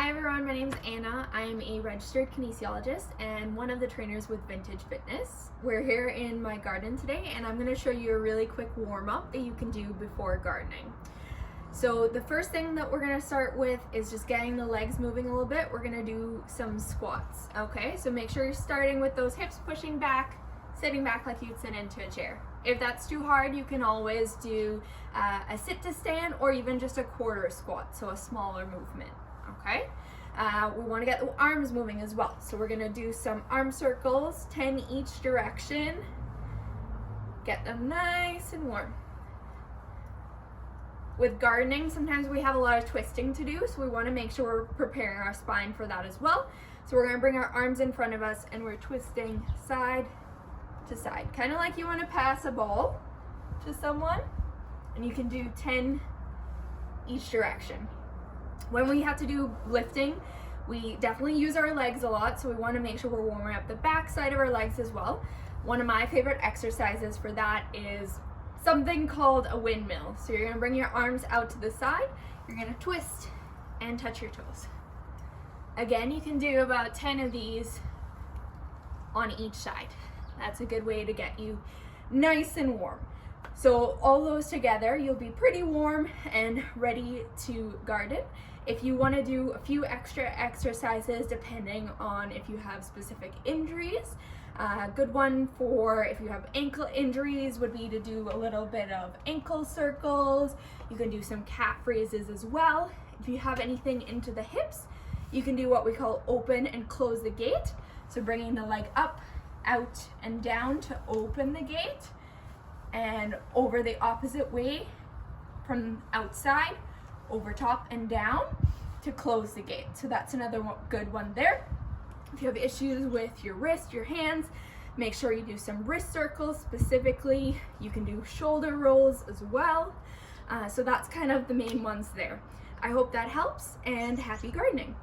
Hi everyone, my name is Anna. I am a registered kinesiologist and one of the trainers with Vintage Fitness. We're here in my garden today and I'm going to show you a really quick warm-up that you can do before gardening. So the first thing that we're going to start with is just getting the legs moving a little bit. We're going to do some squats, okay? So make sure you're starting with those hips pushing back, sitting back like you'd sit into a chair. If that's too hard, you can always do a sit to stand or even just a quarter squat, so a smaller movement. Okay, we want to get the arms moving as well. So we're going to do some arm circles, 10 each direction. Get them nice and warm. With gardening, sometimes we have a lot of twisting to do, so we want to make sure we're preparing our spine for that as well. So we're going to bring our arms in front of us and we're twisting side to side, kind of like you want to pass a ball to someone, and you can do 10 each direction. When we have to do lifting, we definitely use our legs a lot, so we want to make sure we're warming up the back side of our legs as well. One of my favorite exercises for that is something called a windmill. So you're going to bring your arms out to the side, you're going to twist and touch your toes. Again, you can do about 10 of these on each side. That's a good way to get you nice and warm. So all those together, you'll be pretty warm and ready to garden. If you want to do a few extra exercises depending on if you have specific injuries, a good one for if you have ankle injuries would be to do a little bit of ankle circles. You can do some calf raises as well. If you have anything into the hips, you can do what we call open and close the gate. So bringing the leg up, out, and down to open the gate, and over the opposite way from outside, over top and down to close the gate. So that's another good one there. If you have issues with your wrist, your hands, make sure you do some wrist circles specifically. You can do shoulder rolls as well. So that's kind of the main ones there. I hope that helps, and happy gardening.